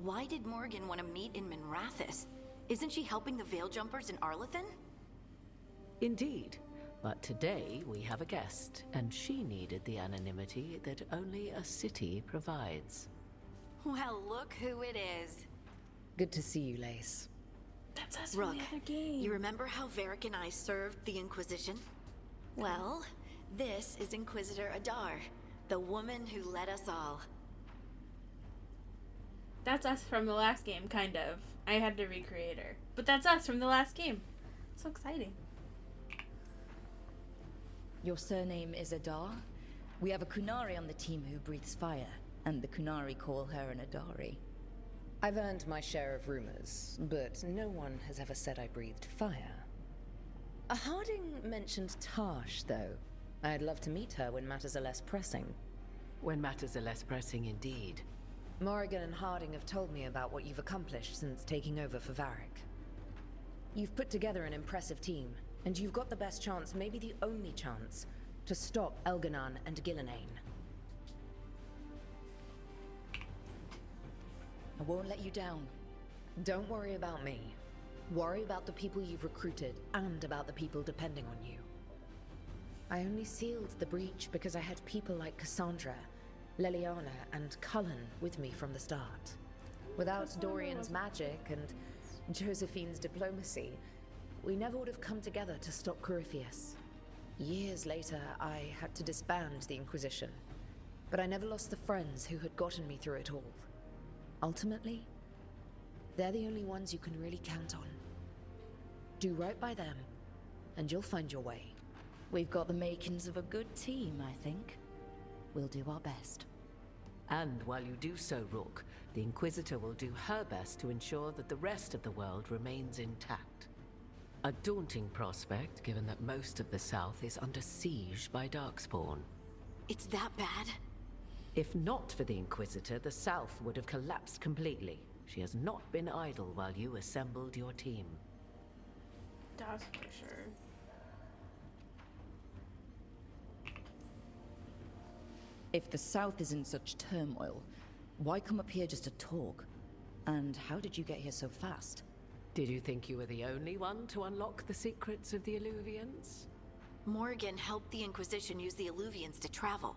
why did Morgan want to meet in Minrathous? Isn't she helping the Veil Jumpers in Arlathan? Indeed. But today we have a guest, and she needed the anonymity that only a city provides. Well, look who it is. Good to see you, Lace. That's us Rook, from the other game. you remember how Varric and I served the Inquisition? Well, this is Inquisitor Adar, the woman who led us all. That's us from the last game, kind of. I had to recreate her. But that's us from the last game. So exciting. Your surname is Adar? We have a Kunari on the team who breathes fire, and the Kunari call her an Adari. I've earned my share of rumors, but no one has ever said I breathed fire. A Harding mentioned Tarsh, though. I'd love to meet her when matters are less pressing. When matters are less pressing indeed. Morrigan and Harding have told me about what you've accomplished since taking over for Varric. You've put together an impressive team, and you've got the best chance, maybe the only chance, to stop Elganon and Gillenane. I won't let you down. Don't worry about me. Worry about the people you've recruited, and about the people depending on you. I only sealed the breach because I had people like Cassandra, Leliana, and Cullen with me from the start. Without Dorian's magic and Josephine's diplomacy, we never would have come together to stop Corypheus. Years later, I had to disband the Inquisition, but I never lost the friends who had gotten me through it all. Ultimately, they're the only ones you can really count on. Do right by them, and you'll find your way. We've got the makings of a good team, I think. We'll do our best. And while you do so, Rook, the Inquisitor will do her best to ensure that the rest of the world remains intact. A daunting prospect, given that most of the South is under siege by Darkspawn. It's that bad? If not for the Inquisitor, the South would have collapsed completely. She has not been idle while you assembled your team. That's for sure. If the South is in such turmoil, why come up here just to talk? And how did you get here so fast? Did you think you were the only one to unlock the secrets of the Illuvians? Morgan helped the Inquisition use the Illuvians to travel.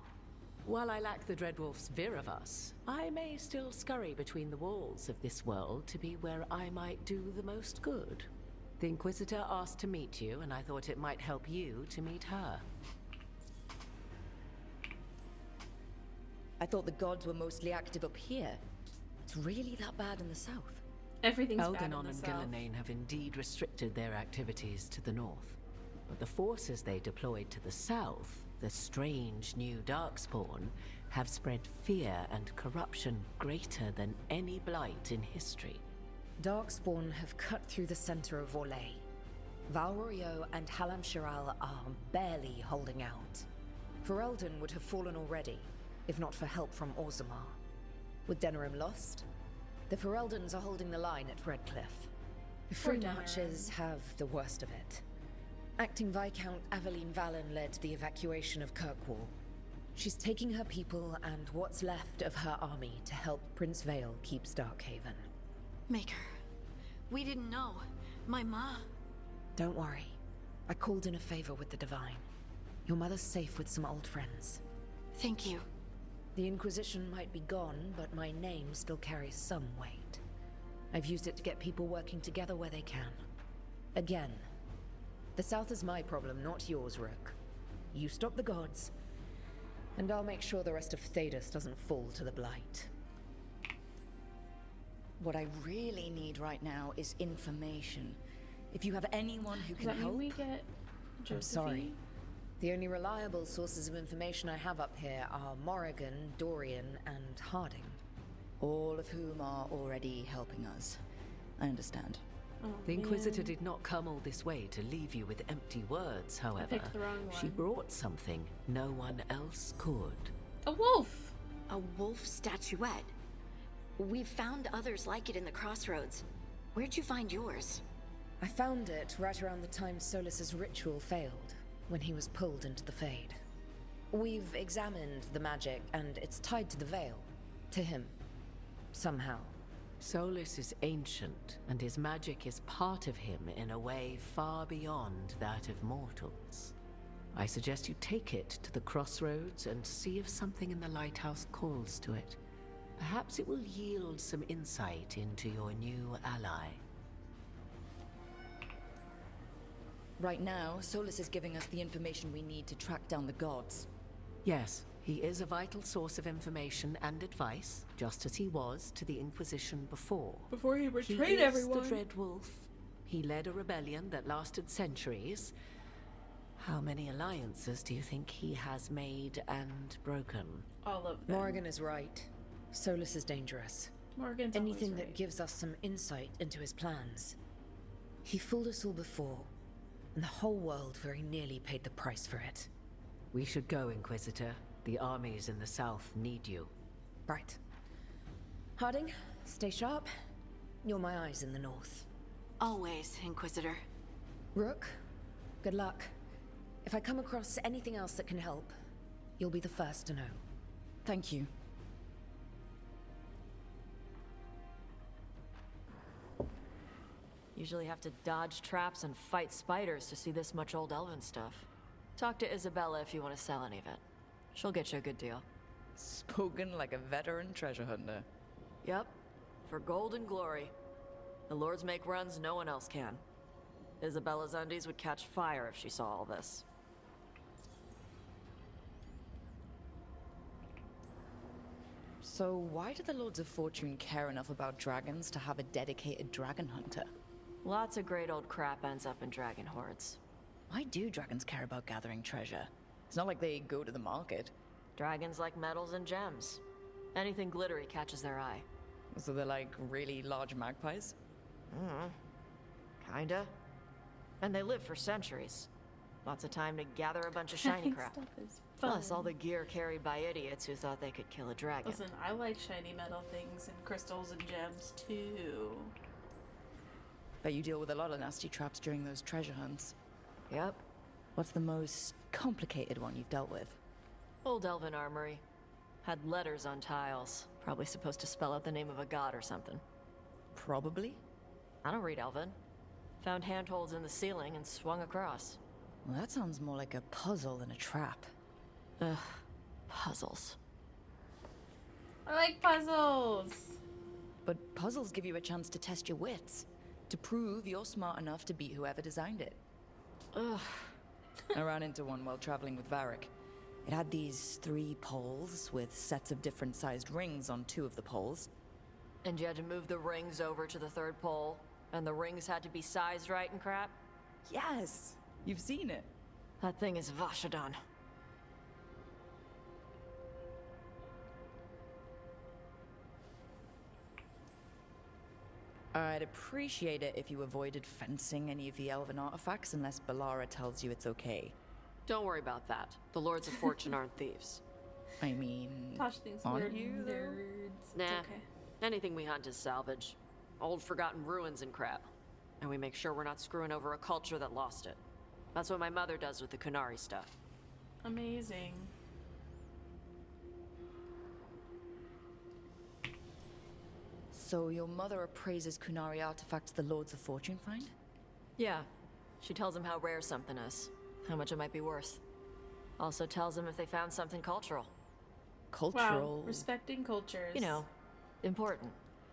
While I lack the Dreadwolf's Viravus, I may still scurry between the walls of this world to be where I might do the most good. The Inquisitor asked to meet you, and I thought it might help you to meet her. I thought the gods were mostly active up here. It's really that bad in the South. Everything's bad in Elganon the and South. Gillenane have indeed restricted their activities to the north. But the forces they deployed to the south, the strange new Darkspawn, have spread fear and corruption greater than any blight in history. Darkspawn have cut through the center of Orlais. Valrorio and Halam Shiral are barely holding out. Ferelden would have fallen already, if not for help from Orzammar. With Denerim lost, the Fereldans are holding the line at Redcliffe. The Poor Free Denerim. Marches have the worst of it. Acting Viscount Aveline Vallon led the evacuation of Kirkwall. She's taking her people and what's left of her army to help Prince Vale keep Starkhaven. Maker, we didn't know. My ma... Don't worry. I called in a favor with the Divine. Your mother's safe with some old friends. Thank you. The Inquisition might be gone, but my name still carries some weight. I've used it to get people working together where they can. Again, the South is my problem, not yours, Rook. You stop the gods, and I'll make sure the rest of Thedas doesn't fall to the Blight. What I really need right now is information. If you have anyone who Does can that mean help... we get Josephine? I'm sorry. The only reliable sources of information I have up here are Morrigan, Dorian, and Harding. All of whom are already helping us. I understand. Oh, The Inquisitor man. did not come all this way to leave you with empty words, however. picked the wrong She one. brought something no one else could. A wolf! A wolf statuette. We've found others like it in the crossroads. Where'd you find yours? I found it right around the time Solus's ritual failed, when he was pulled into the Fade. We've examined the magic, and it's tied to the veil. To him. Somehow. Solus is ancient, and his magic is part of him in a way far beyond that of mortals. I suggest you take it to the crossroads and see if something in the lighthouse calls to it. Perhaps it will yield some insight into your new ally. Right now, Solus is giving us the information we need to track down the gods. Yes, he is a vital source of information and advice, just as he was to the Inquisition before. Before he betrayed He is everyone. the Dread Wolf. He led a rebellion that lasted centuries. How many alliances do you think he has made and broken? All of them. Morgan is right. Solus is dangerous. Morgan's Anything always that right. gives us some insight into his plans. He fooled us all before, and the whole world very nearly paid the price for it. We should go, Inquisitor. The armies in the south need you. Right. Harding, stay sharp. You're my eyes in the north. Always, Inquisitor. Rook, good luck. If I come across anything else that can help, you'll be the first to know. Thank you. Usually have to dodge traps and fight spiders to see this much old elven stuff. Talk to Isabella if you want to sell any of it. She'll get you a good deal. Spoken like a veteran treasure hunter. Yep, for gold and glory. The lords make runs no one else can. Isabella's undies would catch fire if she saw all this. So why do the Lords of Fortune care enough about dragons to have a dedicated dragon hunter? Lots of great old crap ends up in dragon hordes. Why do dragons care about gathering treasure? It's not like they go to the market. Dragons like metals and gems. Anything glittery catches their eye. So they're like really large magpies? Kinda. And they live for centuries. Lots of time to gather a bunch of shiny crap. Stuff is fun. Plus all the gear carried by idiots who thought they could kill a dragon. Listen, I like shiny metal things and crystals and gems too. Bet you deal with a lot of nasty traps during those treasure hunts. Yep. What's the most complicated one you've dealt with? Old elven armory. Had letters on tiles. Probably supposed to spell out the name of a god or something. Probably? I don't read elven. Found handholds in the ceiling and swung across. Well, that sounds more like a puzzle than a trap. Ugh. Puzzles. I like puzzles. But puzzles give you a chance to test your wits. To prove you're smart enough to beat whoever designed it. Ugh. I ran into one while traveling with Varric. It had these 3 poles with sets of different sized rings on 2 of the poles. And you had to move the rings over to the 3rd pole, and the rings had to be sized right and crap? Yes! You've seen it. That thing is Vashadon. I'd appreciate it if you avoided fencing any of the elven artifacts unless Balara tells you it's okay. Don't worry about that. The Lords of Fortune aren't thieves. I mean, Tosh thinks aren't we're you, though? nerds. Nah. It's okay. Anything we hunt is salvage. Old forgotten ruins and crap. And we make sure we're not screwing over a culture that lost it. That's what my mother does with the Kunari stuff. Amazing. So your mother appraises Kunari artifacts the Lords of Fortune find? Yeah. She tells them how rare something is. How much it might be worth. Also tells them if they found something cultural. Cultural. Wow, respecting cultures. You know, important.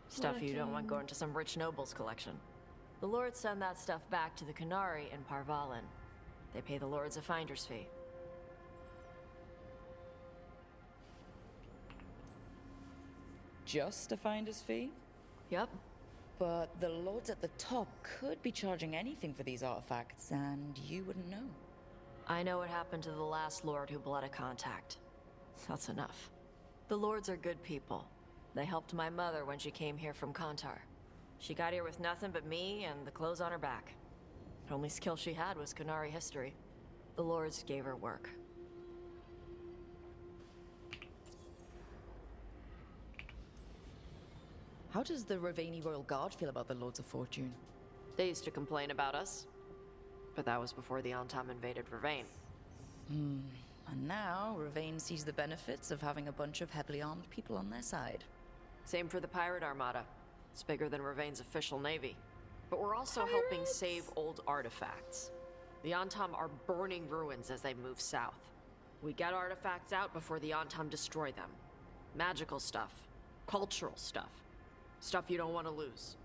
Stuff What you don't want in- going to some rich noble's collection. The Lords send that stuff back to the Kunari in Parvalin. They pay the Lords a finder's fee. Just a finder's fee? Yup. But the Lords at the top could be charging anything for these artifacts, and you wouldn't know. I know what happened to the last Lord who bled a contact. That's enough. The Lords are good people. They helped my mother when she came here from Kantar. She got here with nothing but me and the clothes on her back. Only skill she had was Kunari history. The Lords gave her work. How does the Ravani Royal Guard feel about the Lords of Fortune? They used to complain about us. But that was before the Antam invaded Ravane. And now, Ravane sees the benefits of having a bunch of heavily armed people on their side. Same for the pirate armada. It's bigger than Ravain's official navy. But we're also helping save old artifacts. The Antam are burning ruins as they move south. We get artifacts out before the Antam destroy them. Magical stuff. Cultural stuff. Stuff you don't want to lose.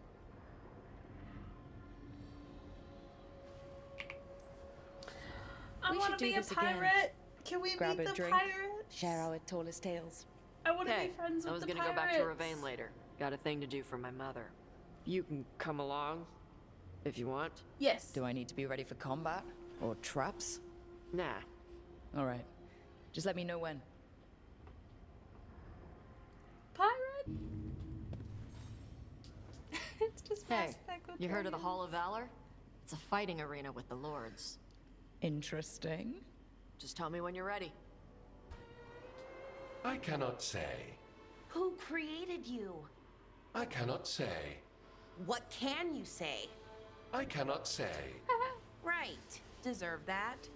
I We want should to do be a this again. pirate. Can we Grab meet a the drink, pirates? share our tallest tales. I want to Hey, be friends I with was the gonna pirates. go back to Ravain later. Got a thing to do for my mother. You can come along if you want. Yes. Do I need to be ready for combat? Or traps? Nah. Alright. Just let me know when. Pirate. It's just Hey, Mass Effect with you heard of the dragons. Hall of Valor? It's a fighting arena with the lords. Interesting. Just tell me when you're ready. I cannot say. Who created you? I cannot say. What can you say? I cannot say. Right. Deserve that.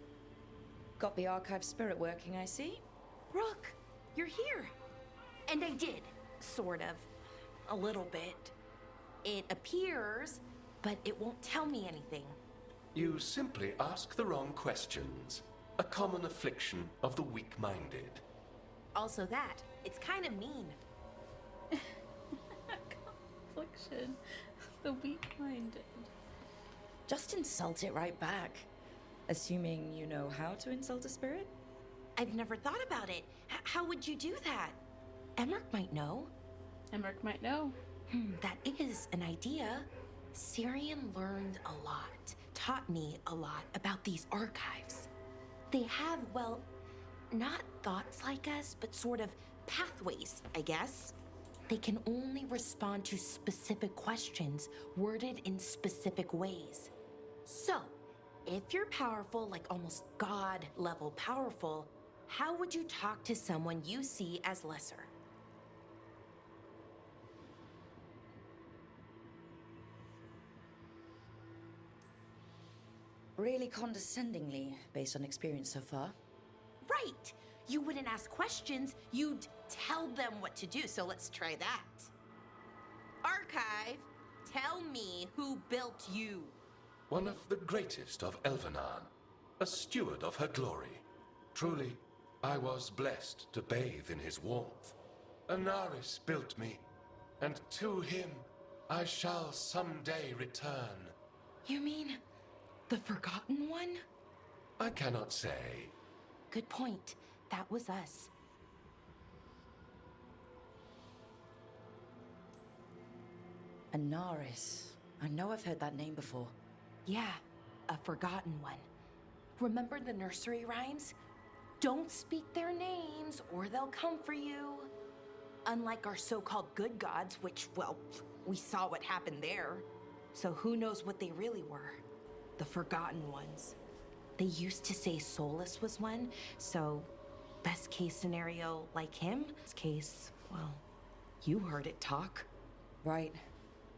Got the archive spirit working, I see. Rook, you're here. And I did. Sort of. A little bit. It appears, but it won't tell me anything. You simply ask the wrong questions. A common affliction of the weak-minded. Also that. It's kind of mean. Affliction. The weak-minded. Just insult it right back. Assuming you know how to insult a spirit? I've never thought about it. How would you do that? Emmerich might know. Emmerich might know. That is an idea. Syrian learned a lot, taught me a lot about these archives. They have, well, not thoughts like us, but sort of pathways, I guess. They can only respond to specific questions worded in specific ways. So, if you're powerful, like almost God level powerful, how would you talk to someone you see as lesser? Really condescendingly, based on experience so far. Right! You wouldn't ask questions, you'd tell them what to do, so let's try that. Archive, tell me who built you. One of the greatest of Elvenan. A steward of her glory. Truly, I was blessed to bathe in his warmth. Anaris built me, and to him I shall someday return. You mean the Forgotten One? I cannot say. Good point. That was us. Anaris. I know I've heard that name before. Yeah, a Forgotten One. Remember the nursery rhymes? Don't speak their names or they'll come for you. Unlike our so-called good gods, which, well, we saw what happened there. So who knows what they really were? The Forgotten Ones. They used to say Solus was one, so best case scenario like him. Best case, well, you heard it talk. Right.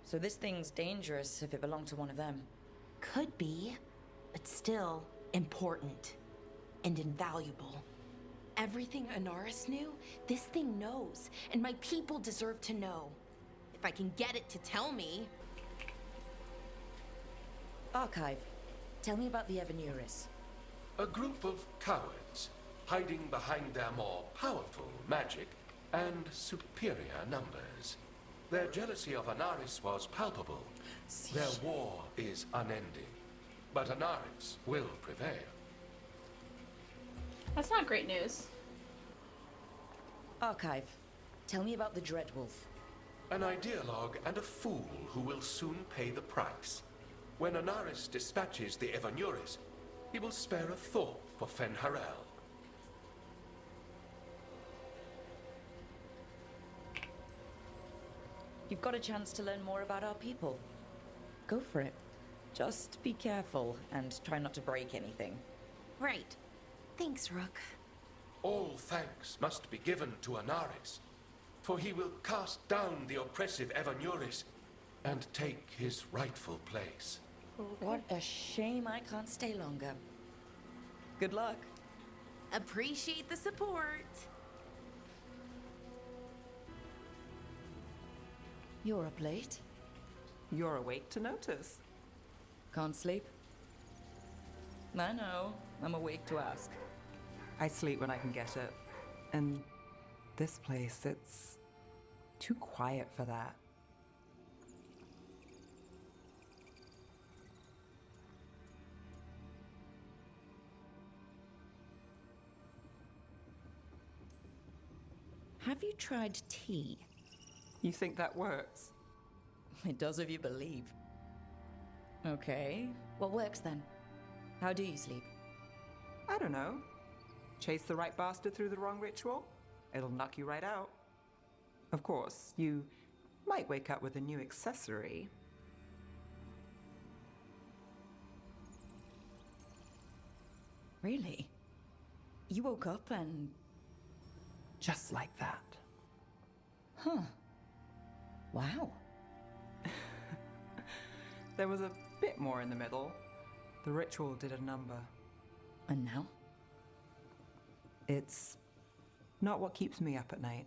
So this thing's dangerous if it belonged to one of them. Could be, but still important and invaluable. Everything Anaris knew, this thing knows, and my people deserve to know. If I can get it to tell me. Archive. Tell me about the Evanuris. A group of cowards, hiding behind their more powerful magic and superior numbers. Their jealousy of Anaris was palpable. Their war is unending. But Anaris will prevail. That's not great news. Archive. Tell me about the Dreadwolf. An ideologue and a fool who will soon pay the price. When Anaris dispatches the Evanuris, he will spare a thought for Fen'Harel. You've got a chance to learn more about our people. Go for it. Just be careful and try not to break anything. Right. Thanks, Rook. All thanks must be given to Anaris, for he will cast down the oppressive Evanuris and take his rightful place. What a shame I can't stay longer. Good luck. Appreciate the support. You're up late. You're awake to notice. Can't sleep? I know. I'm awake to ask. I sleep when I can get it. And this place, it's too quiet for that. Have you tried tea? You think that works? It does if you believe. Okay. What works then? How do you sleep? I don't know. Chase the right bastard through the wrong ritual? It'll knock you right out. Of course, you might wake up with a new accessory. Really? You woke up and... Just like that. Huh. Wow. There was a bit more in the middle. The ritual did a number. And now? It's not what keeps me up at night.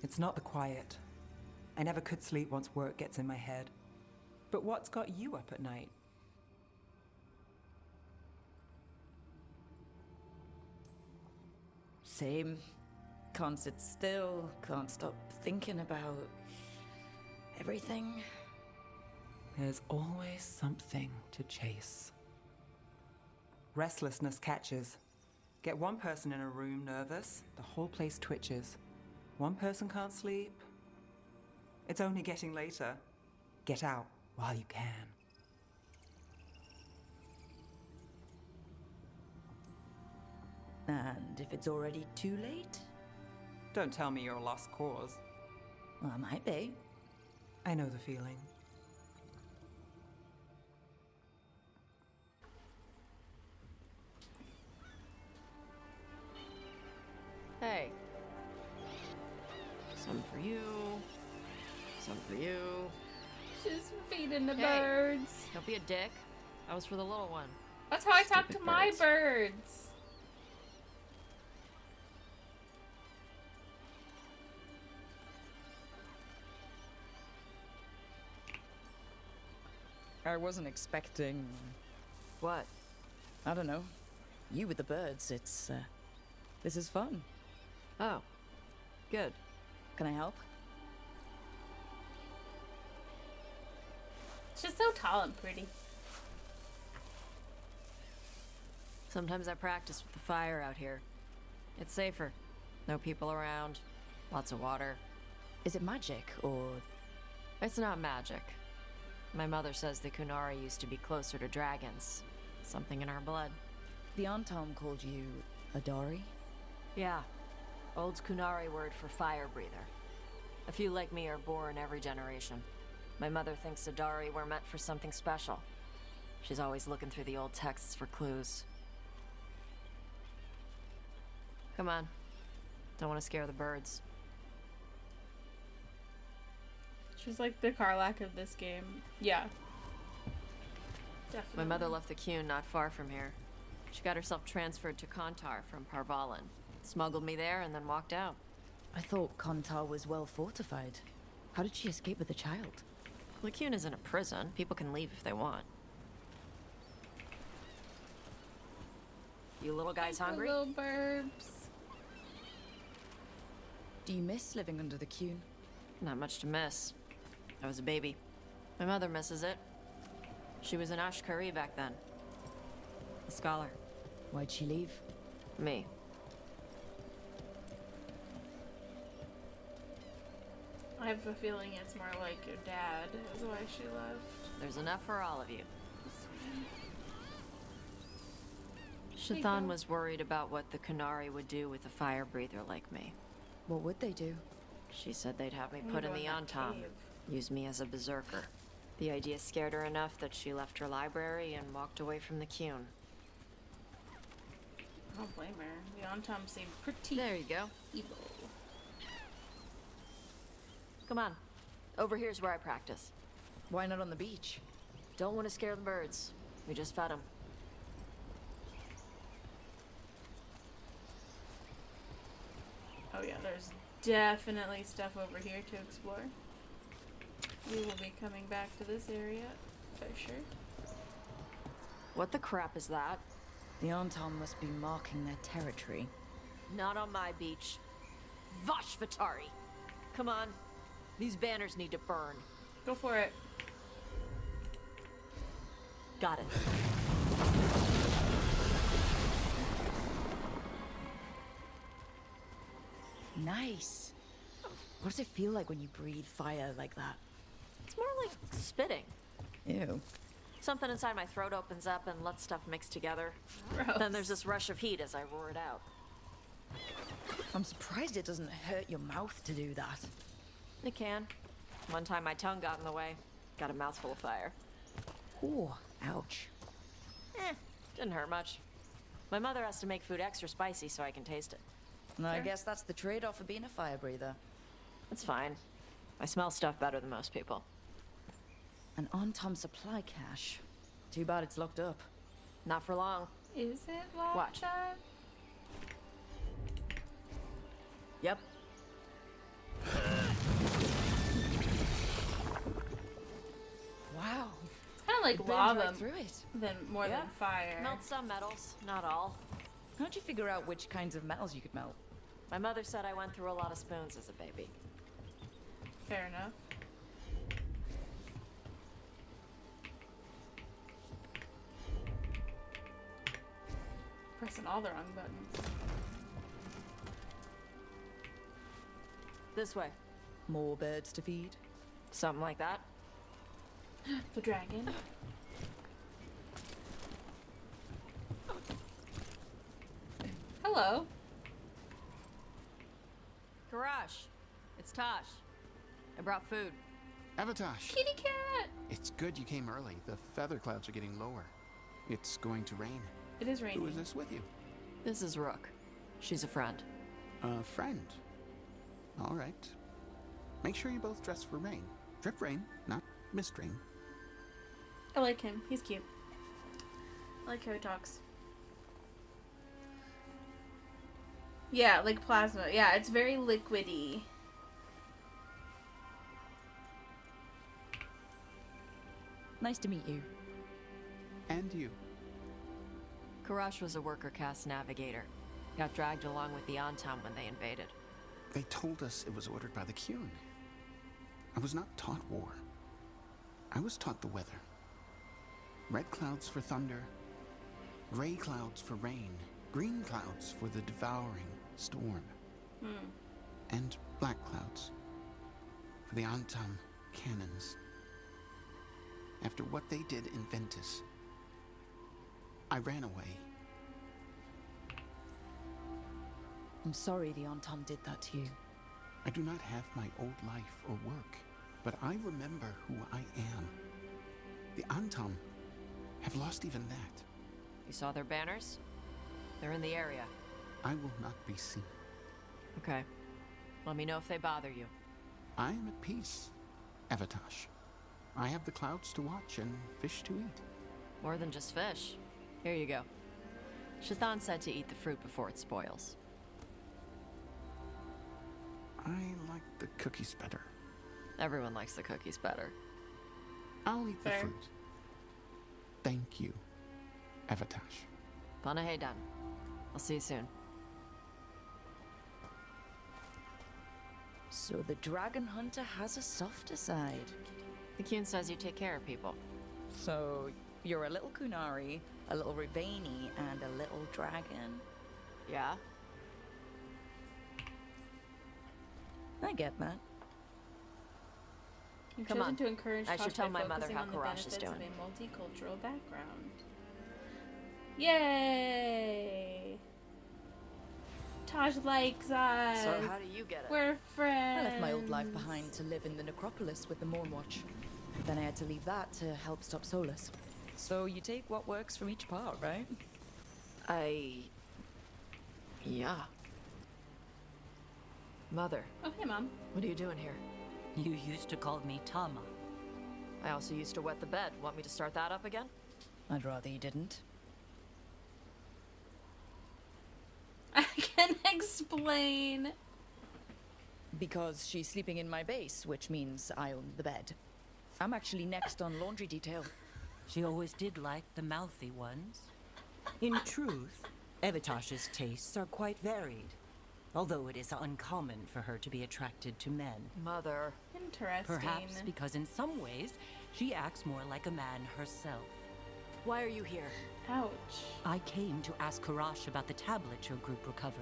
It's not the quiet. I never could sleep once work gets in my head. But what's got you up at night? Same. Can't sit still, can't stop thinking about everything. There's always something to chase. Restlessness catches. Get one person in a room nervous, the whole place twitches. One person can't sleep. It's only getting later. Get out while you can. And if it's already too late? Don't tell me you're a lost cause. Well, I might be. I know the feeling. Hey. Some for you. Some for you. She's feeding the Hey. birds. Don't be a dick. That was for the little one. That's how I talk to Stupid my birds. birds. I wasn't expecting... What? I don't know. You with the birds, it's, this is fun. Oh. Good. Can I help? She's so tall and pretty. Sometimes I practice with the fire out here. It's safer. No people around. Lots of water. Is it magic, or... It's not magic. My mother says the Kunari used to be closer to dragons. Something in our blood. The Antom called you a Dari? Yeah. Old Kunari word for fire breather. A few like me are born every generation. My mother thinks Adari were meant for something special. She's always looking through the old texts for clues. Come on. Don't want to scare the birds. She's like the Karlak of this game. Yeah. Definitely. My mother left the Qun not far from here. She got herself transferred to Kontar from Parvalan. Smuggled me there and then walked out. I thought Kontar was well fortified. How did she escape with a child? The Qun isn't a prison. People can leave if they want. You little guys Like the hungry? little burbs. Do you miss living under the Qun? Not much to miss. I was a baby. My mother misses it. She was an Ashkari back then. A scholar. Why'd she leave? Me. I have a feeling it's more like your dad is why she left. There's enough for all of you. you Shathan go. was worried about what the Kunari would do with a fire breather like me. What would they do? She said they'd have me You put go in the that Antom. cave. Use me as a berserker. The idea scared her enough that she left her library and walked away from the Qun. I don't blame her. The Antom seemed pretty There you go. evil. Come on. Over here's where I practice. Why not on the beach? Don't want to scare the birds. We just fed them. Oh yeah, there's definitely stuff over here to explore. We will be coming back to this area for sure. What the crap is that? The Anton must be marking their territory. Not on my beach. Vash Vatari! Come on. These banners need to burn. Go for it. Got it. Nice. What does it feel like when you breathe fire like that? It's more like spitting. Ew. Something inside my throat opens up and lets stuff mix together. Gross. Then there's this rush of heat as I roar it out. I'm surprised it doesn't hurt your mouth to do that. It can. One time my tongue got in the way. Got a mouthful of fire. Ooh, ouch. Didn't hurt much. My mother has to make food extra spicy so I can taste it. And I guess that's the trade-off of being a fire breather. It's fine. I smell stuff better than most people. An on-Tom supply cache. Too bad it's locked up. Not for long. Is it locked Watch. up? Yep. Wow. It's kind of like It burns lava right through it. than more Yeah. than fire. Melt some metals, not all. How'd you figure out which kinds of metals you could melt? My mother said I went through a lot of spoons as a baby. Fair enough. Pressing all the wrong buttons. This way. More birds to feed? Something like that. The dragon. Hello. Garage. It's Tosh. I brought food. Avatosh, Kitty cat. it's good you came early. The feather clouds are getting lower. It's going to rain. It is raining. Who is this with you? This is Rook. She's a friend. A friend. All right. Make sure you both dress for rain. Drip rain, not mist rain. I like him. He's cute. I like how he talks. Yeah, like plasma. Yeah, it's very liquidy. Nice to meet you. And you. Karash was a worker caste navigator. Got dragged along with the Antam when they invaded. They told us it was ordered by the Kyun. I was not taught war. I was taught the weather. Red clouds for thunder, gray clouds for rain, green clouds for the devouring storm, and black clouds for the Antam cannons. After what they did in Ventus, I ran away. I'm sorry the Antom did that to you. I do not have my old life or work, but I remember who I am. The Antam have lost even that. You saw their banners? They're in the area. I will not be seen. Okay. Let me know if they bother you. I am at peace, Avatosh. I have the clouds to watch and fish to eat. More than just fish. Here you go. Shathan said to eat the fruit before it spoils. I like the cookies better. Everyone likes the cookies better. I'll eat the Fair. fruit. Thank you, Avatosh. Panaheydan. I'll see you soon. So the dragon hunter has a softer side. The Kyun says you take care of people. So you're a little Kunari, a little Rivani, and a little dragon. Yeah? I get that. You've Come chosen on. to encourage I should Tosh tell by my mother focusing how on the Karash is benefits of doing. a multicultural background. Yay! Tosh likes us. So how do you get it? We're friends. I left my old life behind to live in the necropolis with the Mornwatch. Then I had to leave that to help stop Solus. So you take what works from each part, right? Yeah. Mother, Oh, hey, Mom. what are you doing here? You used to call me Tama. I also used to wet the bed. Want me to start that up again? I'd rather you didn't. I can explain. Because she's sleeping in my base, which means I own the bed. I'm actually next on laundry detail. She always did like the mouthy ones. In truth, Evitash's tastes are quite varied, although it is uncommon for her to be attracted to men. Mother. Interesting. Perhaps because in some ways, she acts more like a man herself. Why are you here? Ouch. I came to ask Karash about the tablet your group recovered.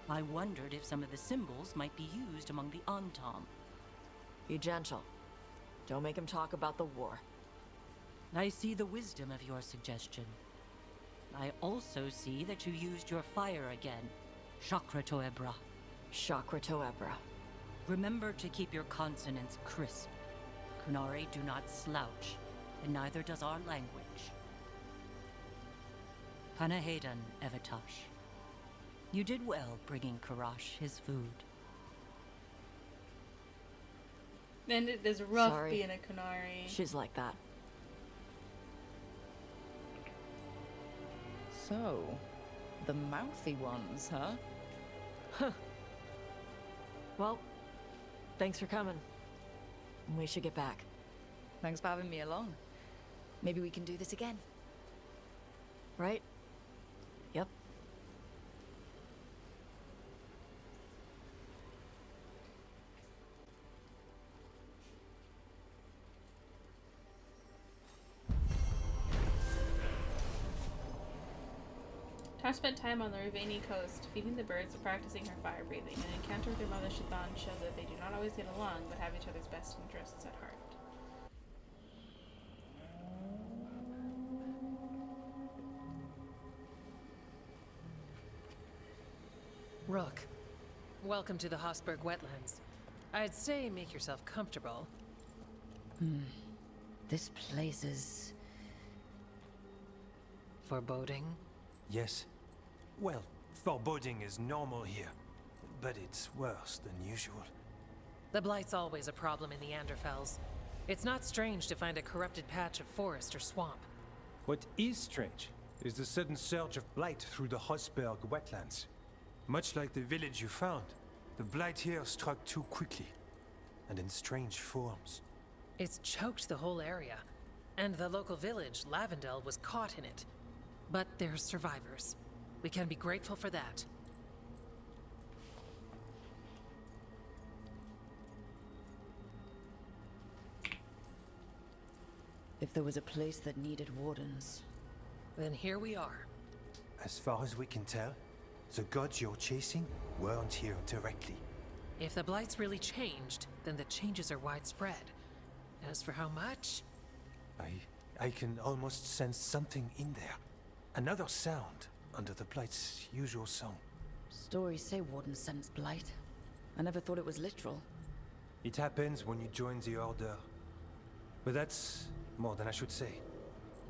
I wondered if some of the symbols might be used among the Antam. Be gentle. Don't make him talk about the war. I see the wisdom of your suggestion. I also see that you used your fire again. Chakra Toebra. Chakra Toebra. Remember to keep your consonants crisp. Kunari do not slouch, and neither does our language. Panahedan, Evitash. You did well bringing Karash his food. And it is rough Sorry. being a Kunari. She's like that. So, the mouthy ones, huh? Well, thanks for coming. We should get back. Thanks for having me along. Maybe we can do this again. Right? Yep. Tash spent time on the Ravani coast, feeding the birds and practicing her fire breathing. An encounter with her mother Shaitan shows that they do not always get along, but have each other's best interests at heart. Rook, welcome to the Hossberg wetlands. I'd say make yourself comfortable. This place is... Foreboding? Yes. Well, foreboding is normal here, but it's worse than usual. The Blight's always a problem in the Anderfels. It's not strange to find a corrupted patch of forest or swamp. What is strange is the sudden surge of blight through the Hossberg wetlands. Much like the village you found, the blight here struck too quickly, and in strange forms. It's choked the whole area, and the local village, Lavendel, was caught in it. But they're survivors. We can be grateful for that. If there was a place that needed wardens... Then here we are. As far as we can tell, the gods you're chasing weren't here directly. If the Blight's really changed, then the changes are widespread. As for how much... I can almost sense something in there. Another sound under the Blight's usual song. Stories say wardens sense blight. I never thought it was literal. It happens when you join the Order. But that's more than I should say.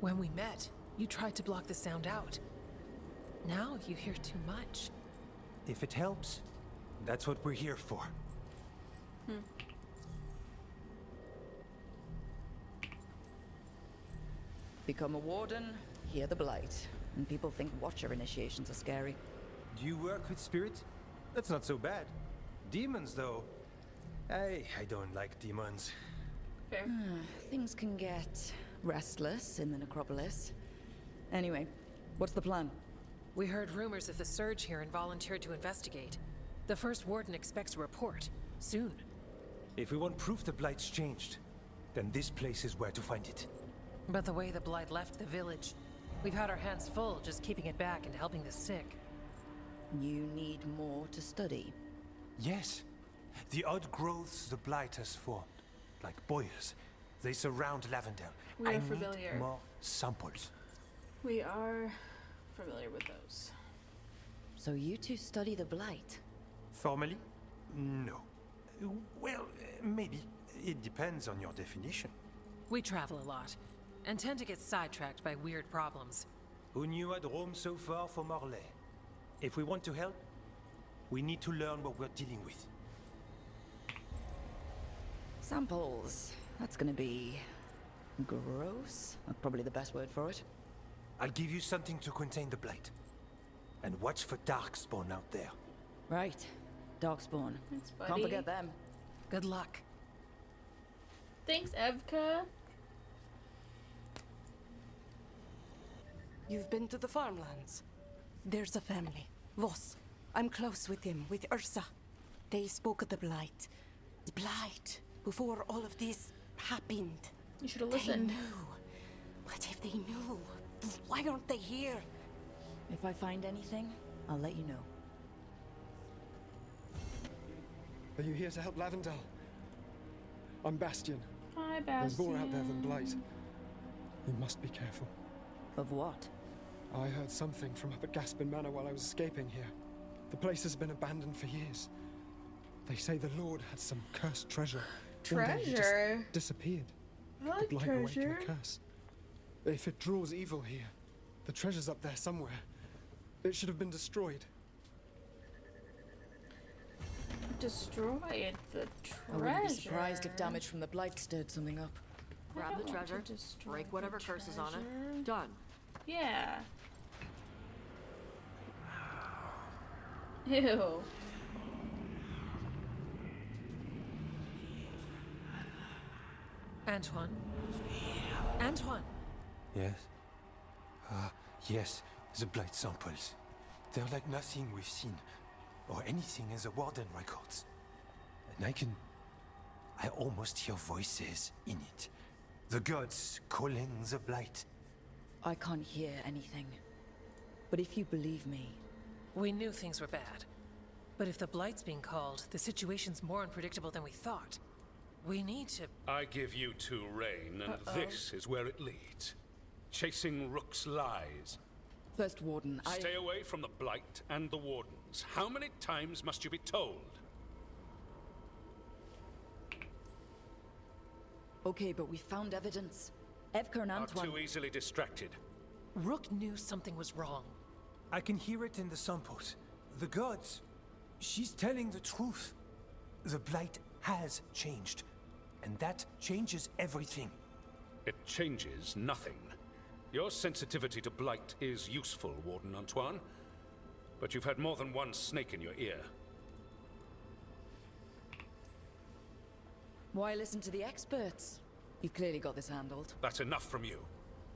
When we met, you tried to block the sound out. Now you hear too much. If it helps, that's what we're here for. Become a warden, hear the blight. And people think Watcher initiations are scary. Do you work with spirits? That's not so bad. Demons, though. I don't like demons. Fair. Things can get restless in the necropolis. Anyway, what's the plan? We heard rumors of the surge here and volunteered to investigate. The first warden expects a report. Soon. If we want proof the Blight's changed, then this place is where to find it. But the way the Blight left the village, we've had our hands full just keeping it back and helping the sick. You need more to study. Yes. The odd growths the Blight has formed, like boils, they surround Lavendel. We are I familiar. need more samples. We are familiar with those. So you two study the blight? Formally? No. Well, maybe. It depends on your definition. We travel a lot, and tend to get sidetracked by weird problems. Who knew I'd roam so far from Orlais? If we want to help, we need to learn what we're dealing with. Samples. That's gonna be... gross? That's probably the best word for it. I'll give you something to contain the blight. And watch for Darkspawn out there. Right. Darkspawn. Thanks, buddy. Can't forget them. Good luck. Thanks, Evka. You've been to the farmlands. There's a family. Voss. I'm close with him, with Ursa. They spoke of the Blight. The Blight. Before all of this happened. You should have listened. They knew. But if they knew, why aren't they here? If I find anything, I'll let you know. Are you here to help Lavendel? I'm Bastion. Hi, There's more Bastion. out there than Blight. You must be careful. Of what? I heard something from up at Gaspin Manor while I was escaping here. The place has been abandoned for years. They say the Lord had some cursed treasure. One day he Treasure? just disappeared. I like The Blight awakened treasure. a curse. If it draws evil here, the treasure's up there somewhere. It should have been destroyed. Destroyed the treasure. I wouldn't be surprised if damage from the Blight stirred something up. Grab the don't want to treasure, destroy break the whatever curse is on treasure. it. Done. Yeah. Ew. Antoine? Antoine! Yes? Yes, the blight samples. They're like nothing we've seen, or anything in the Warden records. And I almost hear voices in it. The gods calling the blight. I can't hear anything. But if you believe me... We knew things were bad. But if the Blight's being called, the situation's more unpredictable than we thought. We need to... I give you two reign, and this is where it leads. Chasing Rook's lies. First Warden, Stay away from the Blight and the Wardens. How many times must you be told? Okay, but we found evidence. Evka and Are Antoine... too easily distracted. Rook knew something was wrong. I can hear it in the samples. The gods. She's telling the truth. The blight has changed. And that changes everything. It changes nothing. Your sensitivity to Blight is useful, Warden Antoine. But you've had more than one snake in your ear. Why listen to the experts? You've clearly got this handled. That's enough from you.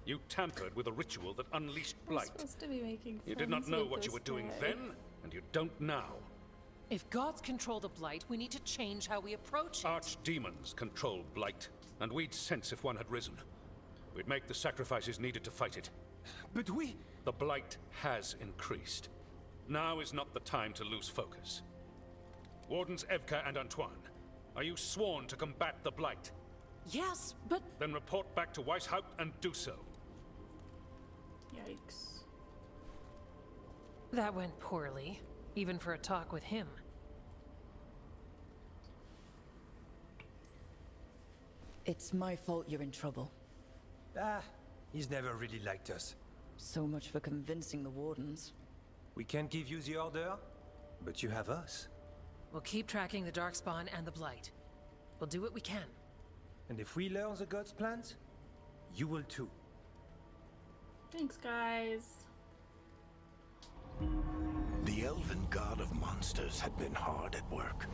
You tampered with a ritual that unleashed We're Blight. supposed to be making You did not friends know with what you this were doing guy. then, and you don't now. If gods control the Blight, we need to change how we approach it. Archdemons control Blight, and we'd sense if one had risen. We'd make the sacrifices needed to fight it. But we... The Blight has increased. Now is not the time to lose focus. Wardens Evka and Antoine, are you sworn to combat the Blight? Yes, but... Then report back to Weishaupt and do so. Yikes. That went poorly, even for a talk with him. It's my fault you're in trouble. He's never really liked us. So much for convincing the Wardens. We can't give you the order, but you have us. We'll keep tracking the Darkspawn and the Blight. We'll do what we can. And if we learn the gods' plans, you will too. Thanks, guys. The elven god of monsters had been hard at work.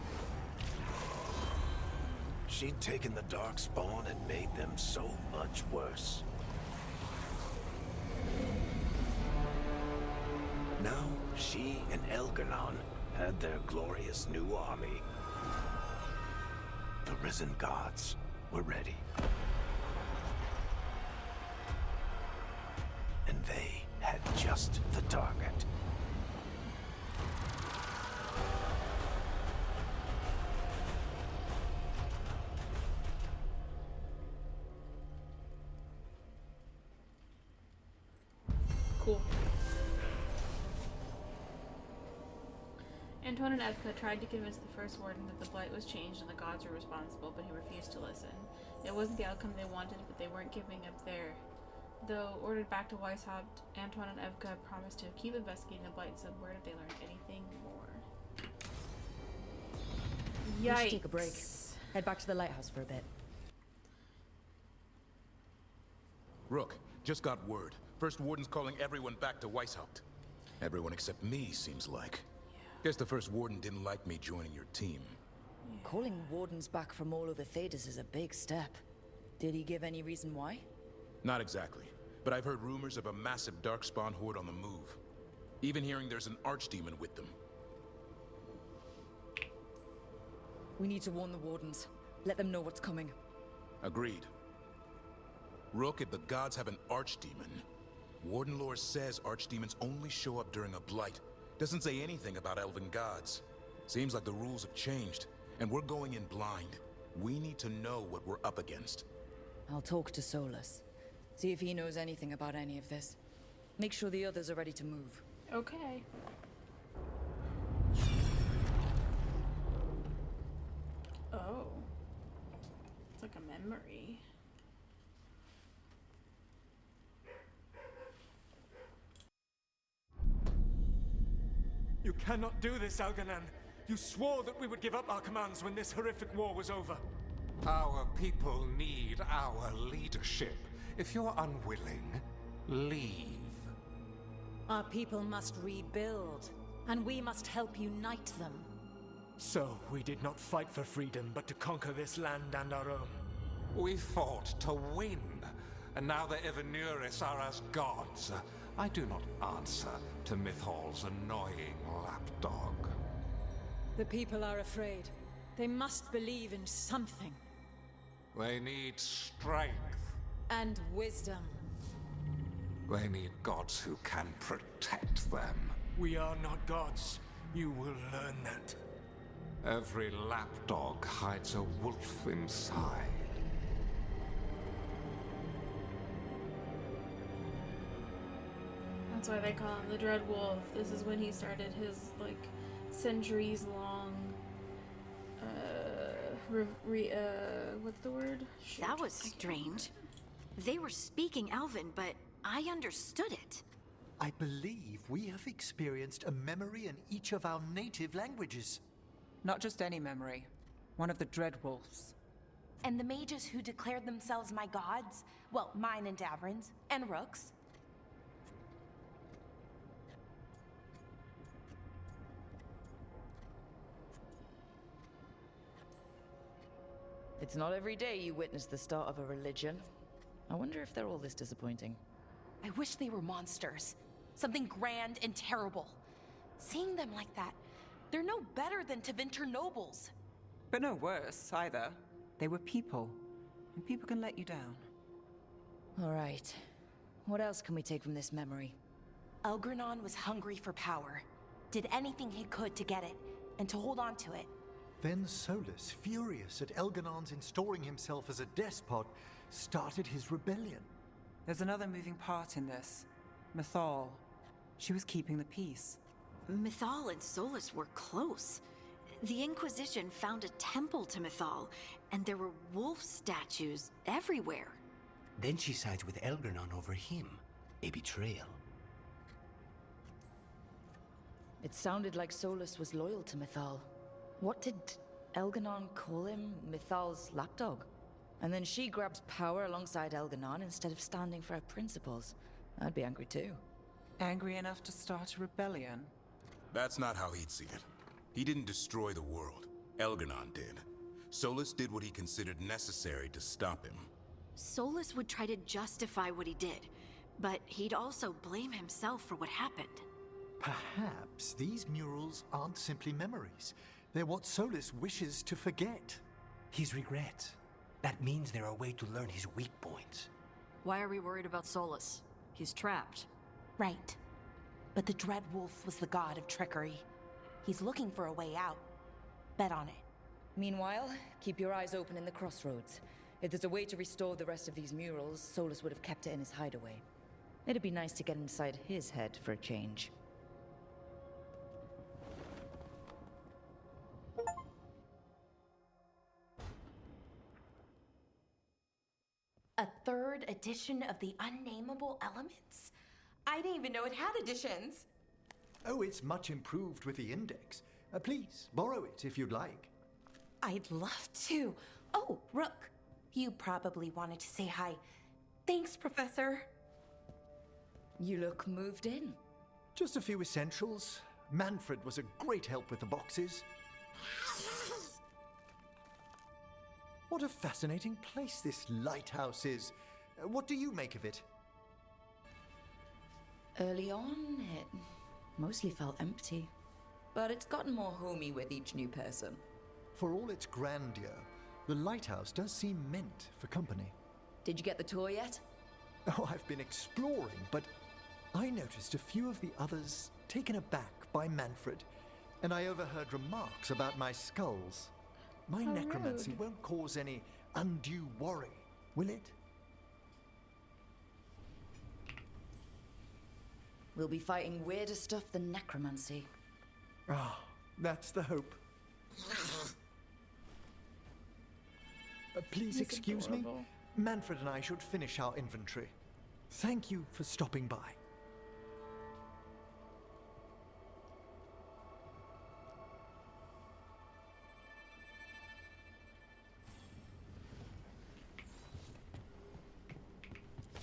She'd taken the Darkspawn and made them so much worse. Now, she and Elgarnon had their glorious new army. The risen gods were ready. And they had just the target. Cool. Antoine and Evka tried to convince the First Warden that the Blight was changed and the gods were responsible, but he refused to listen. It wasn't the outcome they wanted, but they weren't giving up there. Though ordered back to Weishaupt, Antoine and Evka promised to keep investigating the Blight, so where did they learn anything more? Yikes. We should take a break. Head back to the lighthouse for a bit. Rook, just got word. First Warden's calling everyone back to Weishaupt. Everyone except me, seems like. Guess the First Warden didn't like me joining your team. Calling Wardens back from all over Thedas is a big step. Did he give any reason why? Not exactly, but I've heard rumors of a massive darkspawn horde on the move. Even hearing there's an archdemon with them. We need to warn the Wardens. Let them know what's coming. Agreed. Rook, if the gods have an archdemon, Warden lore says archdemons only show up during a blight. Doesn't say anything about elven gods. Seems like the rules have changed, and we're going in blind. We need to know what we're up against. I'll talk to Solus. See if he knows anything about any of this. Make sure the others are ready to move. Okay. Oh. It's like a memory. You cannot do this, Algernon. You swore that we would give up our commands when this horrific war was over. Our people need our leadership. If you're unwilling, leave. Our people must rebuild, and we must help unite them. So, we did not fight for freedom, but to conquer this land and our own. We fought to win, and now the Evanuris are as gods. I do not answer to Mythal's annoying lapdog. The people are afraid. They must believe in something. They need strength. And wisdom. They need gods who can protect them. We are not gods. You will learn that. Every lapdog hides a wolf inside. That's why they call him the Dread Wolf. This is when he started his, like, centuries-long, what's the word? Shoot. That was strange. They were speaking Elven, but I understood it. I believe we have experienced a memory in each of our native languages. Not just any memory. One of the Dread Wolves. And the mages who declared themselves my gods? Well, mine and Davrin's, and Rook's. It's not every day you witness the start of a religion. I wonder if they're all this disappointing. I wish they were monsters. Something grand and terrible. Seeing them like that, they're no better than Tevinter nobles. But no worse, either. They were people. And people can let you down. All right. What else can we take from this memory? Elgranon was hungry for power. Did anything he could to get it, and to hold on to it. Then Solus, furious at Elganon's installing himself as a despot, started his rebellion. There's another moving part in this. Mythal. She was keeping the peace. Mythal and Solus were close. The Inquisition found a temple to Mythal, and there were wolf statues everywhere. Then she sides with Elgranon over him. A betrayal. It sounded like Solus was loyal to Mythal. What did Elganon call him? Mythal's lapdog? And then she grabs power alongside Elganon instead of standing for her principles. I'd be angry too. Angry enough to start a rebellion? That's not how he'd see it. He didn't destroy the world. Elganon did. Solus did what he considered necessary to stop him. Solus would try to justify what he did, but he'd also blame himself for what happened. Perhaps these murals aren't simply memories. They're what Solus wishes to forget. His regrets. That means they're a way to learn his weak points. Why are we worried about Solus? He's trapped. Right. But the Dread Wolf was the god of trickery. He's looking for a way out. Bet on it. Meanwhile, keep your eyes open in the crossroads. If there's a way to restore the rest of these murals, Solus would have kept it in his hideaway. It'd be nice to get inside his head for a change. A third edition of the Unnameable Elements? I didn't even know it had editions. Oh, it's much improved with the index. Please, borrow it if you'd like. I'd love to. Oh, Rook, you probably wanted to say hi. Thanks, Professor. You look moved in. Just a few essentials. Manfred was a great help with the boxes. What a fascinating place this lighthouse is. What do you make of it? Early on, it mostly felt empty. But it's gotten more homey with each new person. For all its grandeur, the lighthouse does seem meant for company. Did you get the tour yet? Oh, I've been exploring, but I noticed a few of the others taken aback by Manfred, and I overheard remarks about my skulls. My How necromancy rude. won't cause any undue worry, will it? We'll be fighting weirder stuff than necromancy. Ah, that's the hope. Please That's excuse adorable. me. Manfred and I should finish our inventory. Thank you for stopping by.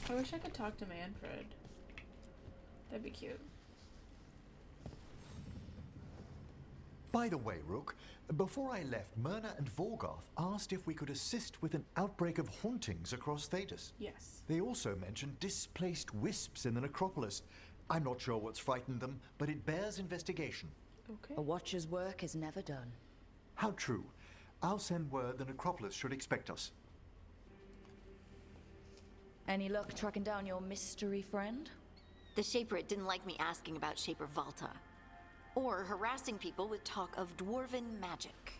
I wish I could talk to Manfred. That'd be cute. By the way, Rook, before I left, Myrna and Veilguard asked if we could assist with an outbreak of hauntings across Thedas. Yes. They also mentioned displaced wisps in the necropolis. I'm not sure what's frightened them, but it bears investigation. Okay. A watcher's work is never done. How true. I'll send word the necropolis should expect us. Any luck tracking down your mystery friend? The Shaper didn't like me asking about Shaper Valta. Or harassing people with talk of dwarven magic.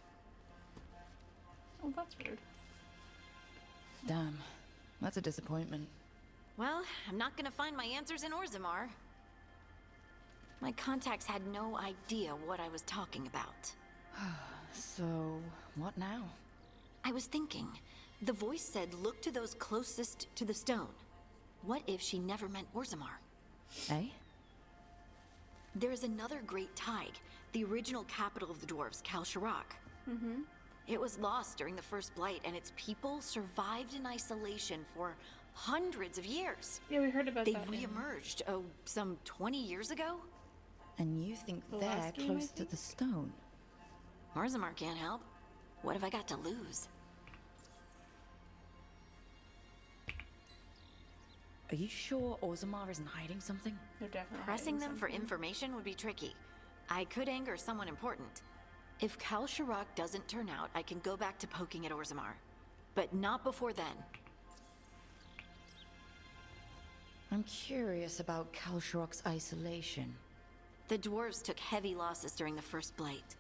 Oh, that's rude. Damn, that's a disappointment. Well, I'm not gonna find my answers in Orzammar. My contacts had no idea what I was talking about. So, what now? I was thinking, the voice said look to those closest to the stone. What if she never meant Orzammar? Eh? There is another great tide, the original capital of the dwarves, Kalsharak. Mm-hmm. It was lost during the First Blight, and its people survived in isolation for hundreds of years. Yeah, we heard about they that. They re-emerged, some 20 years ago? And you think The they're last game, close I to the stone? Orzammar can't help. What have I got to lose? Are you sure Orzammar isn't hiding something? They're definitely Pressing hiding them for something. information would be tricky. I could anger someone important. If Kalsharak doesn't turn out, I can go back to poking at Orzammar. But not before then. I'm curious about Kalsharak's isolation. The dwarves took heavy losses during the First Blight.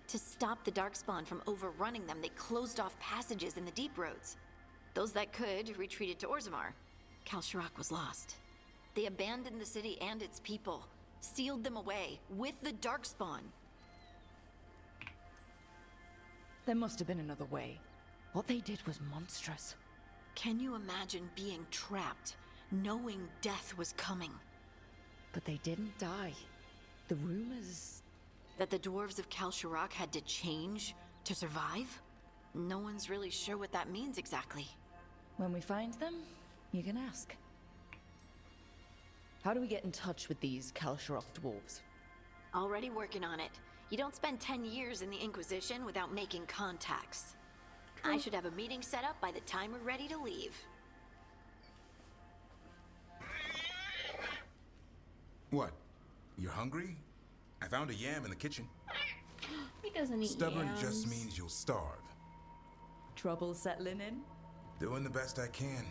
To stop the Darkspawn from overrunning them, they closed off passages in the deep roads. Those that could retreated to Orzammar. Kalsharak was lost. They abandoned the city and its people, sealed them away with the Darkspawn. There must have been another way. What they did was monstrous. Can you imagine being trapped, knowing death was coming? But they didn't die. The rumors... That the dwarves of Kalsharak had to change to survive? No one's really sure what that means exactly. When we find them, you can ask. How do we get in touch with these Kalsharak dwarves? Already working on it. You don't spend 10 years in the Inquisition without making contacts. I should have a meeting set up by the time we're ready to leave. What? You're hungry? I found a yam in the kitchen. He doesn't eat Stubborn yams. just means you'll starve. Trouble settling in? Doing the best I can.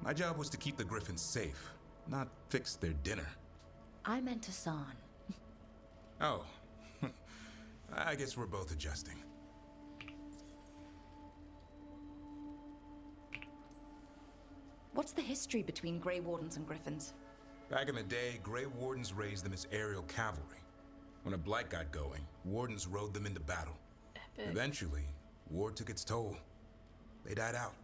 My job was to keep the griffins safe, not fix their dinner. I meant Hassan. Oh. I guess we're both adjusting. What's the history between Grey Wardens and Griffins? Back in the day, Grey Wardens raised them as aerial cavalry. When a blight got going, Wardens rode them into battle. Epic. Eventually, war took its toll. They died out.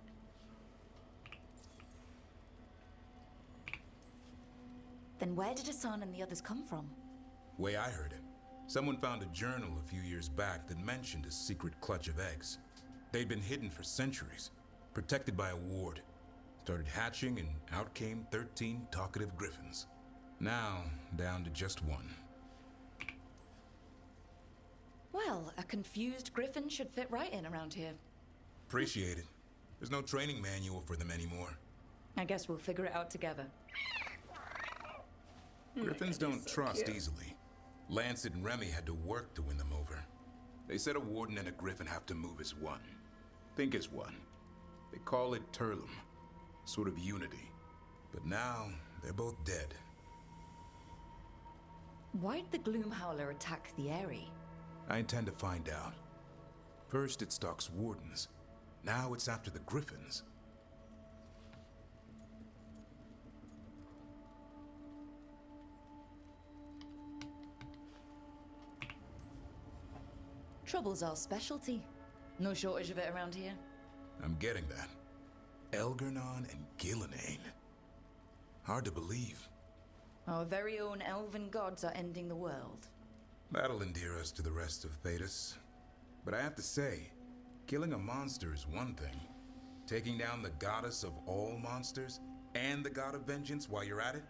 Then where did Hassan and the others come from? Way I heard it, someone found a journal a few years back that mentioned a secret clutch of eggs. They'd been hidden for centuries, protected by a ward. Started hatching and out came 13 talkative griffins. Now, down to just one. Well, a confused griffin should fit right in around here. Appreciate it. There's no training manual for them anymore. I guess we'll figure it out together. Griffins don't trust easily. Lancet and Remy had to work to win them over. They said a warden and a griffin have to move as one. Think as one. They call it Turlum. Sort of unity. But now, they're both dead. Why'd the Gloomhowler attack the Eyrie? I intend to find out. First it stalks wardens. Now it's after the griffins. Trouble's our specialty. No shortage of it around here. I'm getting that. Elgernon and Gillenane. Hard to believe. Our very own elven gods are ending the world. That'll endear us to the rest of Thedas. But I have to say, killing a monster is one thing. Taking down the goddess of all monsters and the god of vengeance while you're at it?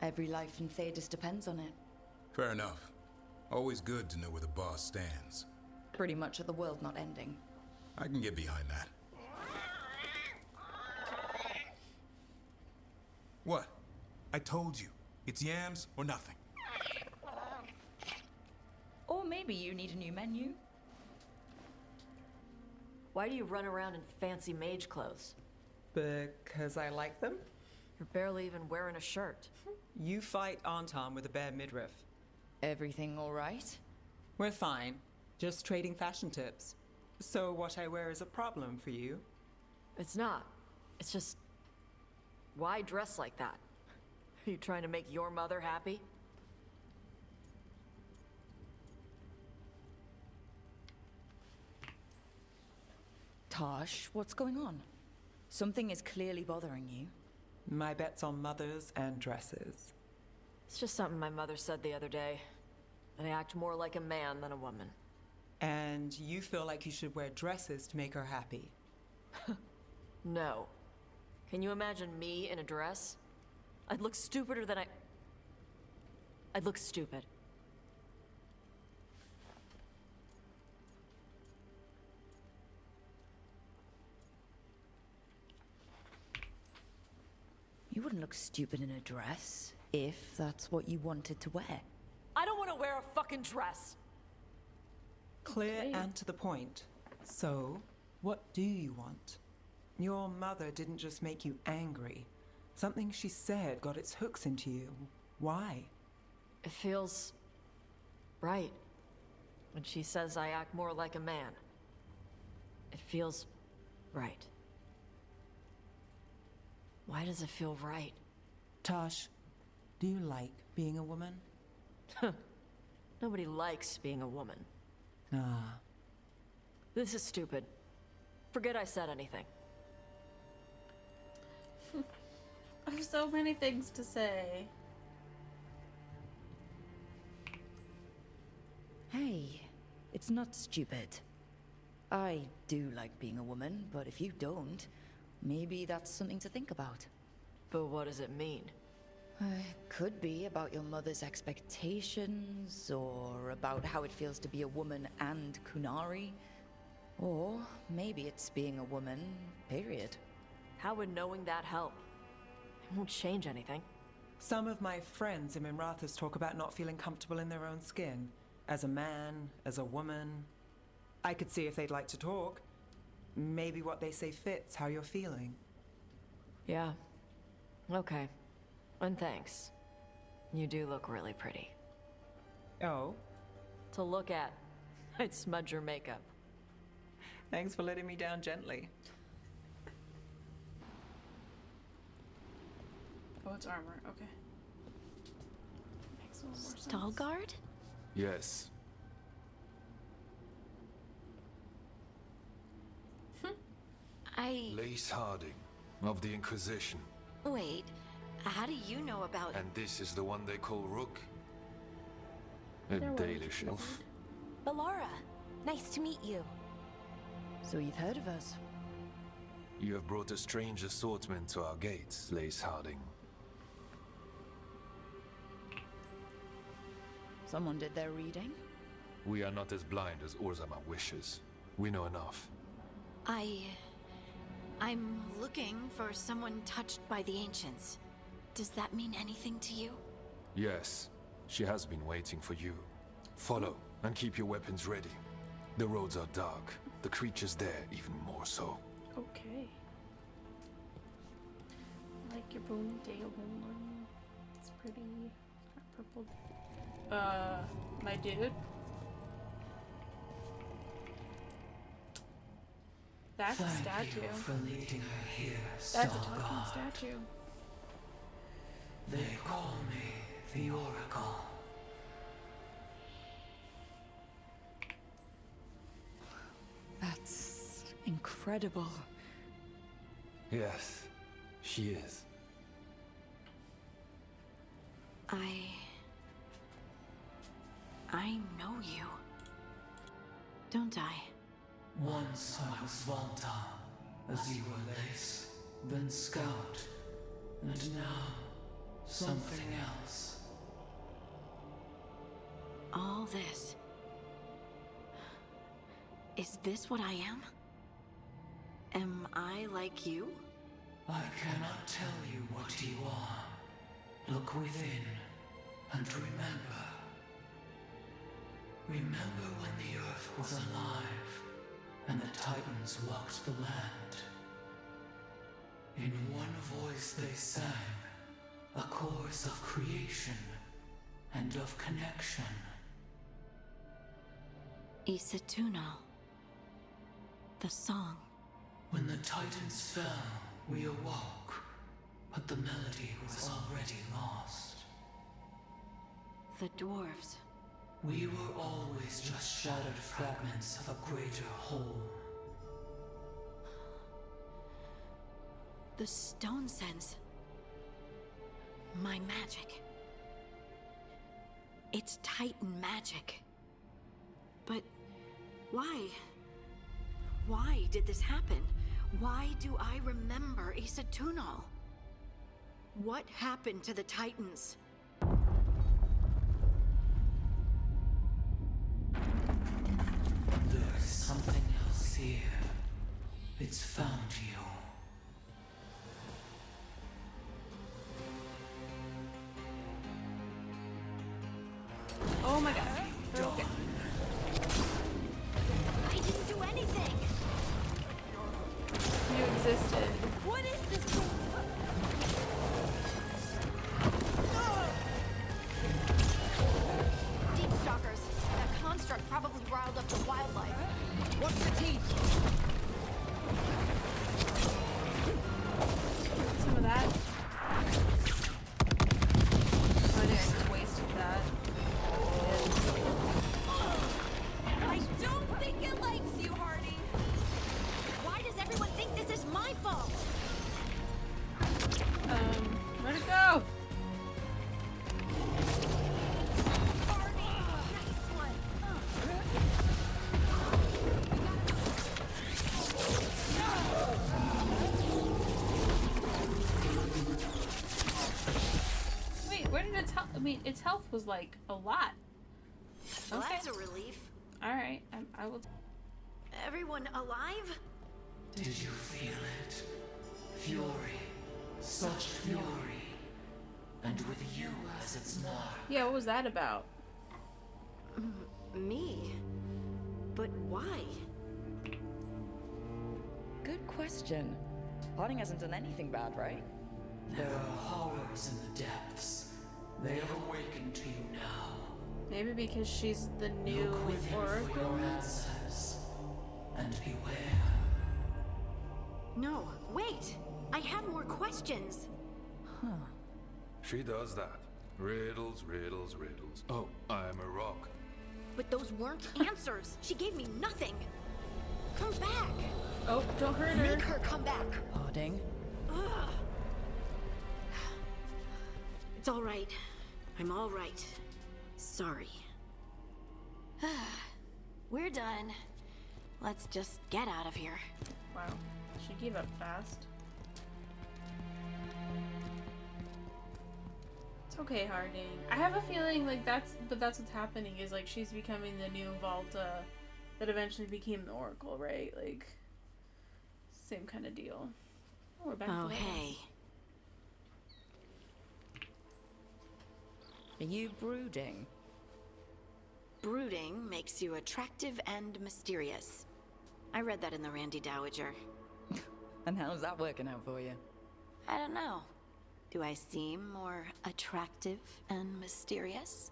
Every life in Thedas depends on it. Fair enough. Always good to know where the boss stands. Pretty much at the world not ending. I can get behind that. What? I told you. It's yams or nothing. Or maybe you need a new menu. Why do you run around in fancy mage clothes? Because I like them. You're barely even wearing a shirt. You fight Anton with a bare midriff. Everything all right? We're fine. Just trading fashion tips. So what I wear is a problem for you? It's not. It's just... why dress like that? Are you trying to make your mother happy? Tosh, what's going on? Something is clearly bothering you. My bet's on mothers and dresses. It's just something my mother said the other day. That I act more like a man than a woman. And you feel like you should wear dresses to make her happy? No. Can you imagine me in a dress? I'd look stupider than I'd look stupid. You wouldn't look stupid in a dress, if that's what you wanted to wear. I don't want to wear a fucking dress! Clear and to the point. So, what do you want? Your mother didn't just make you angry. Something she said got its hooks into you. Why? It feels... right. When she says I act more like a man. It feels... right. Why does it feel right? Tosh, do you like being a woman? Nobody likes being a woman. Ah. This is stupid. Forget I said anything. I have so many things to say. Hey, it's not stupid. I do like being a woman, but if you don't, maybe that's something to think about. But what does it mean? It could be about your mother's expectations, or about how it feels to be a woman and Kunari. Or maybe it's being a woman, period. How would knowing that help? It won't change anything. Some of my friends in Minrathous talk about not feeling comfortable in their own skin. As a man, as a woman. I could see if they'd like to talk. Maybe what they say fits how you're feeling. Yeah. Okay. And thanks. You do look really pretty. Oh? To look at. I'd smudge your makeup. Thanks for letting me down gently. Oh, it's armor. Okay. Makes a little more sense. Veilguard? Yes. Lace Harding, of the Inquisition. Wait, how do you know about... And this is the one they call Rook? A Dalish elf. Balara, nice to meet you. So you've heard of us? You have brought a strange assortment to our gates, Lace Harding. Someone did their reading? We are not as blind as Orzammar wishes. We know enough. I'm looking for someone touched by the Ancients. Does that mean anything to you? Yes, she has been waiting for you. Follow, and keep your weapons ready. The roads are dark. The creatures there even more so. Okay. I like your ponytail, Homeland. It's pretty. It's got purple. My dude. That's a statue. For leading her here, That's a talking statue. They call me the Oracle. That's incredible. Yes, she is. I know you. Don't I? Once I was Volta, as you were Lace, then Scout, and now something else. All this. Is this what I am? Am I like you? I cannot tell you what you are. Look within, and remember. Remember when the Earth was alive, and the Titans walked the land. In one voice they sang, a chorus of creation and of connection. Isatuno. The song. When the Titans fell, we awoke, but the melody was already lost. The dwarves. We were always just shattered fragments of a greater whole. The stone sense. My magic. It's Titan magic. But why? Why did this happen? Why do I remember Isatuno? What happened to the Titans? There's something else here. It's found you. Oh my god. Okay. I didn't do anything! You existed. What is this? Deep stalkers. That construct probably riled up the wildlife. What's the teeth? Some of that. Oh, I think I just wasted that. I don't think it likes you, Hardy. Why does everyone think this is my fault? Where'd it go? Wait, where did its health? I mean, its health was like a lot. Well, Okay. that's a relief. All right, I will. Everyone alive? Did you feel it? Fury. Such fury. And with you as its mark. Yeah, what was that about? Me? But why? Good question. Harding hasn't done anything bad, right? There are horrors in the depths. They have awakened to you now. Maybe because she's the new Look within for Oracle? your answers. And beware. No, wait! I have more questions! Huh. She does that. Riddles, riddles, riddles. Oh, I'm a rock. But those weren't answers! She gave me nothing! Come back! Oh, don't hurt her. Make her come back! Harding. Ugh. It's all right. I'm all right. Sorry. We're done. Let's just get out of here. Wow, she gave up fast. It's okay, Harding. I have a feeling like that's what's happening is like she's becoming the new Volta that eventually became the Oracle, right? Like, same kind of deal. Oh, we're back to the hey. Are you brooding? Brooding makes you attractive and mysterious. I read that in the Randy Dowager. And how's that working out for you? I don't know. Do I seem more attractive and mysterious?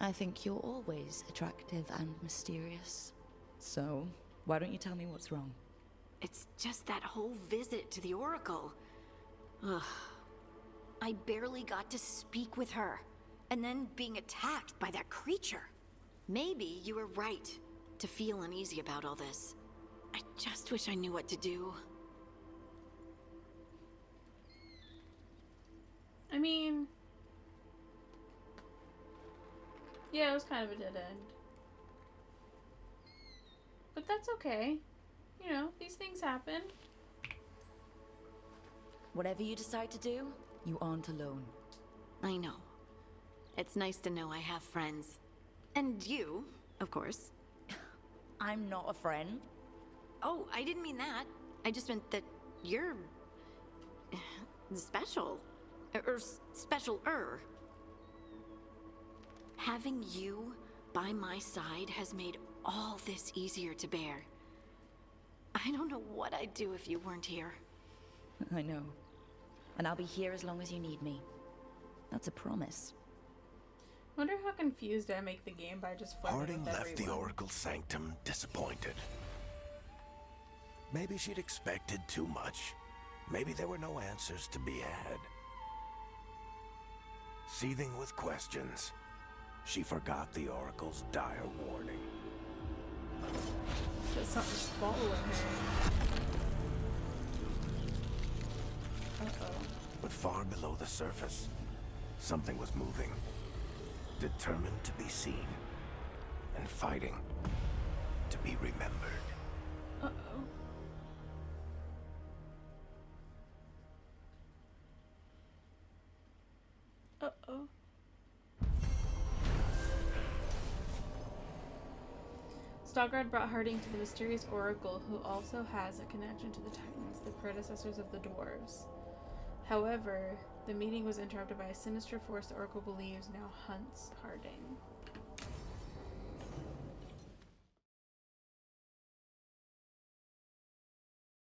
I think you're always attractive and mysterious. So, why don't you tell me what's wrong? It's just that whole visit to the Oracle. Ugh. I barely got to speak with her. And then being attacked by that creature. Maybe you were right to feel uneasy about all this. I just wish I knew what to do. I mean, yeah, it was kind of a dead end. But that's okay. You know, these things happen. Whatever you decide to do, you aren't alone. I know. It's nice to know I have friends. And you, of course. I'm not a friend. Oh, I didn't mean that. I just meant that you're special. Or special-er. Having you by my side has made all this easier to bear. I don't know what I'd do if you weren't here. I know. And I'll be here as long as you need me. That's a promise. Wonder how confused I make the game by just flirting Harding with left the everyone. Oracle's sanctum disappointed. Maybe she'd expected too much. Maybe there were no answers to be had. Seething with questions, she forgot the Oracle's dire warning. That something's following her. Uh-oh. But far below the surface, something was moving. Determined to be seen. And fighting to be remembered. Uh-oh. Uh-oh. Stalgard brought Harding to the mysterious Oracle, who also has a connection to the Titans, the predecessors of the Dwarves. However, the meeting was interrupted by a sinister force the Oracle believes now hunts Harding.